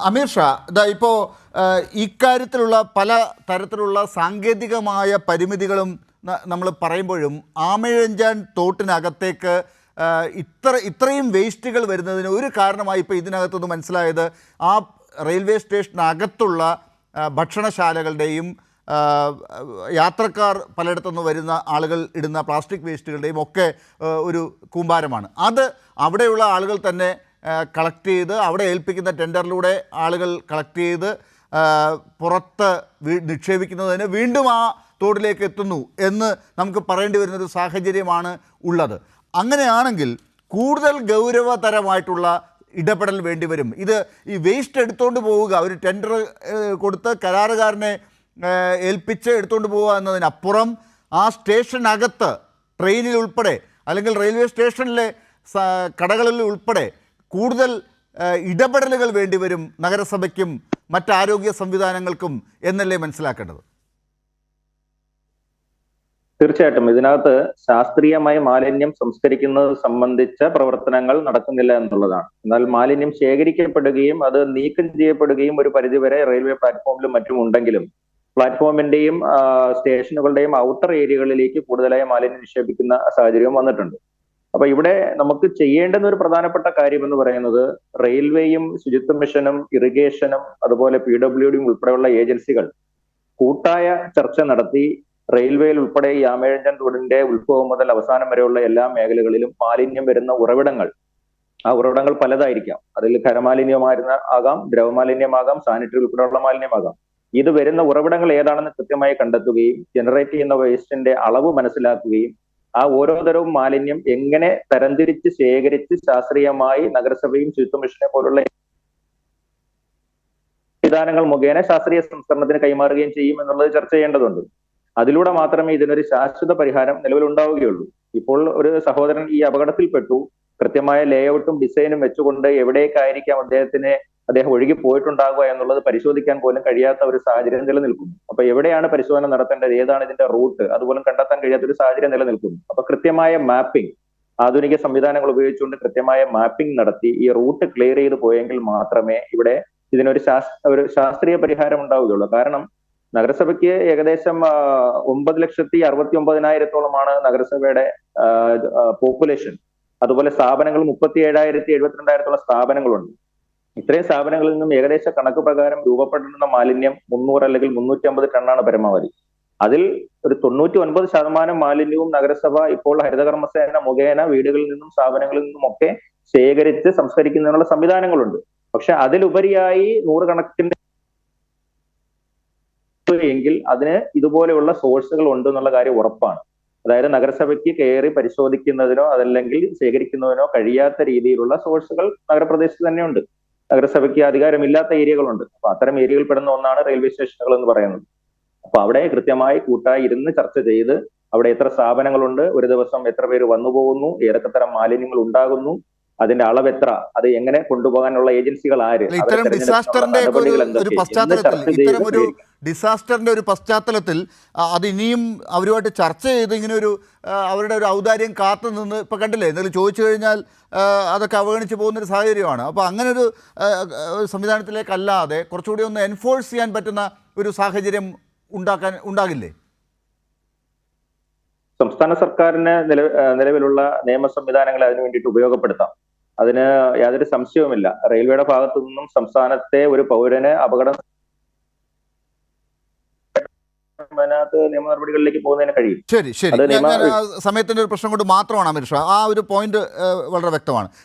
അമീർ ഷാ, ഇതാ ഇപ്പോൾ ഇക്കാര്യത്തിലുള്ള പല തരത്തിലുള്ള സാങ്കേതികമായ പരിമിതികളും നമ്മൾ പറയുമ്പോഴും ആമയിഴഞ്ചാൻ തോട്ടിനകത്തേക്ക് ഇത്രയും വേസ്റ്റുകൾ വരുന്നതിന് ഒരു കാരണമായി ഇപ്പോൾ ഇതിനകത്തുനിന്ന് മനസ്സിലായത് ആ റെയിൽവേ സ്റ്റേഷനകത്തുള്ള ഭക്ഷണശാലകളുടെയും യാത്രക്കാർ പലയിടത്തുനിന്ന് വരുന്ന ആളുകൾ ഇടുന്ന പ്ലാസ്റ്റിക് വേസ്റ്റുകളുടെയും ഒക്കെ ഒരു കൂമ്പാരമാണ്. അത് അവിടെയുള്ള ആളുകൾ തന്നെ കളക്ട് ചെയ്ത് അവിടെ ഏൽപ്പിക്കുന്ന ടെൻഡറിലൂടെ ആളുകൾ കളക്ട് ചെയ്ത് പുറത്ത് നിക്ഷേപിക്കുന്നതിന് വീണ്ടും ആ തോടിലേക്ക് എത്തുന്നു എന്ന് നമുക്ക് പറയേണ്ടി വരുന്നൊരു സാഹചര്യമാണ് ഉള്ളത്. അങ്ങനെയാണെങ്കിൽ കൂടുതൽ ഗൗരവതരമായിട്ടുള്ള ഇടപെടൽ വേണ്ടി വരും. ഇത് ഈ വേസ്റ്റ് എടുത്തുകൊണ്ട് പോവുക, ഒരു ടെൻഡർ കൊടുത്ത് കരാറുകാരനെ ഏൽപ്പിച്ച് എടുത്തുകൊണ്ട് പോവുക എന്നതിനപ്പുറം ആ സ്റ്റേഷനകത്ത് ട്രെയിനിൽ ഉൾപ്പെടെ അല്ലെങ്കിൽ റെയിൽവേ സ്റ്റേഷനിലെ കടകളിൽ ഉൾപ്പെടെ കൂടുതൽ ഇടപെടലുകൾ വേണ്ടിവരും നഗരസഭയ്ക്കും മറ്റാരോഗ്യ സംവിധാനങ്ങൾക്കും എന്നല്ലേ മനസ്സിലാക്കേണ്ടത്? തീർച്ചയായിട്ടും ഇതിനകത്ത് ശാസ്ത്രീയമായി മാലിന്യം സംസ്കരിക്കുന്നത് സംബന്ധിച്ച പ്രവർത്തനങ്ങൾ നടക്കുന്നില്ല എന്നുള്ളതാണ്. എന്നാൽ മാലിന്യം ശേഖരിക്കപ്പെടുകയും അത് നീക്കം ചെയ്യപ്പെടുകയും ഒരു പരിധിവരെ റെയിൽവേ പ്ലാറ്റ്ഫോമിലും മറ്റും ഉണ്ടെങ്കിലും പ്ലാറ്റ്ഫോമിന്റെയും സ്റ്റേഷനുകളുടെയും ഔട്ടർ ഏരിയകളിലേക്ക് കൂടുതലായി മാലിന്യം നിക്ഷേപിക്കുന്ന സാഹചര്യവും വന്നിട്ടുണ്ട്. അപ്പൊ ഇവിടെ നമുക്ക് ചെയ്യേണ്ടുന്ന ഒരു പ്രധാനപ്പെട്ട കാര്യം എന്ന് പറയുന്നത് റെയിൽവേയും ശുചിത്വ മിഷനും ഇറിഗേഷനും അതുപോലെ PWDയും ഉൾപ്പെടെയുള്ള ഏജൻസികൾ കൂട്ടായ ചർച്ച നടത്തി റെയിൽവേയിൽ ഉൾപ്പെടെ ഈ ആമയിഴഞ്ചാൻ തോടിന്റെ ഉത്ഭവം മുതൽ അവസാനം വരെയുള്ള എല്ലാ മേഖലകളിലും മാലിന്യം വരുന്ന ഉറവിടങ്ങൾ, ആ ഉറവിടങ്ങൾ പലതായിരിക്കാം. അതിൽ ഖരമാലിന്യമായിരുന്ന ആകാം, ദ്രവമാലിന്യമാകാം, സാനിറ്ററി ഉൾപ്പെടെയുള്ള മാലിന്യമാകാം. ഇത് വരുന്ന ഉറവിടങ്ങൾ ഏതാണെന്ന് കൃത്യമായി കണ്ടെത്തുകയും ജനറേറ്റ് ചെയ്യുന്ന വേസ്റ്റിന്റെ അളവ് മനസ്സിലാക്കുകയും ആ ഓരോ തരവും മാലിന്യം എങ്ങനെ തരംതിരിച്ച് ശേഖരിച്ച് ശാസ്ത്രീയമായി നഗരസഭയും ശുചിത്വ മിഷനെ പോലുള്ള സംവിധാനങ്ങൾ മുഖേന ശാസ്ത്രീയ സംസ്കരണത്തിന് കൈമാറുകയും ചെയ്യും എന്നുള്ളത് ചർച്ച ചെയ്യേണ്ടതുണ്ട്. അതിലൂടെ മാത്രമേ ഇതിനൊരു ശാശ്വത പരിഹാരം നിലവിലുണ്ടാവുകയുള്ളൂ. ഇപ്പോൾ ഒരു സഹോദരൻ ഈ അപകടത്തിൽപ്പെട്ടു, കൃത്യമായ ലേഔട്ടും ഡിസൈനും വെച്ചുകൊണ്ട് എവിടേക്കായിരിക്കാം അദ്ദേഹം ഒഴുകി പോയിട്ടുണ്ടാകുക എന്നുള്ളത് പരിശോധിക്കാൻ പോലും കഴിയാത്ത ഒരു സാഹചര്യം നിലനിൽക്കുന്നു. അപ്പൊ എവിടെയാണ് പരിശോധന നടത്തേണ്ടത്, ഏതാണ് ഇതിന്റെ റൂട്ട്, അതുപോലും കണ്ടെത്താൻ കഴിയാത്ത ഒരു സാഹചര്യം നിലനിൽക്കുന്നു. അപ്പൊ കൃത്യമായ മാപ്പിംഗ്, ആധുനിക സംവിധാനങ്ങൾ ഉപയോഗിച്ചുകൊണ്ട് കൃത്യമായ മാപ്പിംഗ് നടത്തി ഈ റൂട്ട് ക്ലിയർ ചെയ്ത് പോയെങ്കിൽ മാത്രമേ ഇവിടെ ഇതിനൊരു ശാസ്ത്രീയ പരിഹാരം ഉണ്ടാവുകയുള്ളൂ. കാരണം നഗരസഭയ്ക്ക് ഏകദേശം 9,69,000-ഓളമാണ് നഗരസഭയുടെ പോപ്പുലേഷൻ. അതുപോലെ സ്ഥാപനങ്ങൾ 37,072 സ്ഥാപനങ്ങളുണ്ട്. ഇത്രയും സ്ഥാപനങ്ങളിൽ നിന്നും ഏകദേശ കണക്ക് പ്രകാരം രൂപപ്പെടുന്ന മാലിന്യം 300 അല്ലെങ്കിൽ 350 ടണ്ണാണ് പരമാവധി. അതിൽ ഒരു 99% മാലിന്യവും നഗരസഭ ഇപ്പോൾ ഹരിതകർമ്മസേന മുഖേന വീടുകളിൽ നിന്നും സ്ഥാപനങ്ങളിൽ നിന്നും ഒക്കെ ശേഖരിച്ച് സംസ്കരിക്കുന്നതിനുള്ള സംവിധാനങ്ങളുണ്ട്. പക്ഷെ അതിലുപരിയായി നൂറുകണക്കിന് എങ്കിൽ അതിന് ഇതുപോലെയുള്ള സോഴ്സുകൾ ഉണ്ട് എന്നുള്ള കാര്യം ഉറപ്പാണ്. അതായത് നഗരസഭയ്ക്ക് കയറി പരിശോധിക്കുന്നതിനോ അതല്ലെങ്കിൽ ശേഖരിക്കുന്നതിനോ കഴിയാത്ത രീതിയിലുള്ള സോഴ്സുകൾ നഗരപ്രദേശത്ത് തന്നെയുണ്ട്. നഗരസഭയ്ക്ക് അധികാരമില്ലാത്ത ഏരിയകളുണ്ട്. അപ്പൊ അത്തരം ഏരിയകളിൽ പെടുന്ന ഒന്നാണ് റെയിൽവേ സ്റ്റേഷനുകൾ എന്ന് പറയുന്നത്. അപ്പൊ അവിടെ കൃത്യമായി കൂട്ടായി ഇരുന്ന് ചർച്ച ചെയ്ത് അവിടെ എത്ര സ്ഥാപനങ്ങളുണ്ട്, ഒരു ദിവസം എത്ര പേര് വന്നു പോകുന്നു, ഏതൊക്കെ തരം മാലിന്യങ്ങൾ ഉണ്ടാകുന്നു, അതിന്റെ അളവ് എത്ര, അത് എങ്ങനെ കൊണ്ടുപോകാനുള്ള ഏജൻസികൾ ആര്, ഇത്തരം ഡിസാസ്റ്ററിന്റെ ഒരു പശ്ചാത്തലത്തിൽ അത് ഇനിയും അവരുമായിട്ട് ചർച്ച ചെയ്ത് ഇങ്ങനെ അവരുടെ ഒരു ഔദാര്യം കാത്തു നിന്ന് ഇപ്പം കണ്ടില്ലേ, എന്തെങ്കിലും ചോദിച്ചു കഴിഞ്ഞാൽ അതൊക്കെ അവഗണിച്ച് പോകുന്നൊരു സാഹചര്യമാണ്. അപ്പോൾ അങ്ങനെ ഒരു സംവിധാനത്തിലേക്കല്ലാതെ കുറച്ചുകൂടി ഒന്ന് എൻഫോഴ്സ് ചെയ്യാൻ പറ്റുന്ന ഒരു സാഹചര്യം ഉണ്ടാകില്ലേ? സംസ്ഥാന സർക്കാരിന് നിലവിലുള്ള നിയമ സംവിധാനങ്ങളെ അതിനു വേണ്ടിയിട്ട് ഉപയോഗപ്പെടുത്താം. അതിന് യാതൊരു സംശയവുമില്ല. റെയിൽവേയുടെ ഭാഗത്തു നിന്നും സംസ്ഥാനത്തെ ഒരു പൗരന് അപകടം നിയമ നടപടികളിലേക്ക് പോകുന്നതിന് കഴിയും. ശരി, സമയത്തിന്റെ ഒരു പ്രശ്നം കൊണ്ട് മാത്രമാണ് അമീർ ഷാ, ആ ഒരു പോയിന്റ് വളരെ വ്യക്തമാണ്.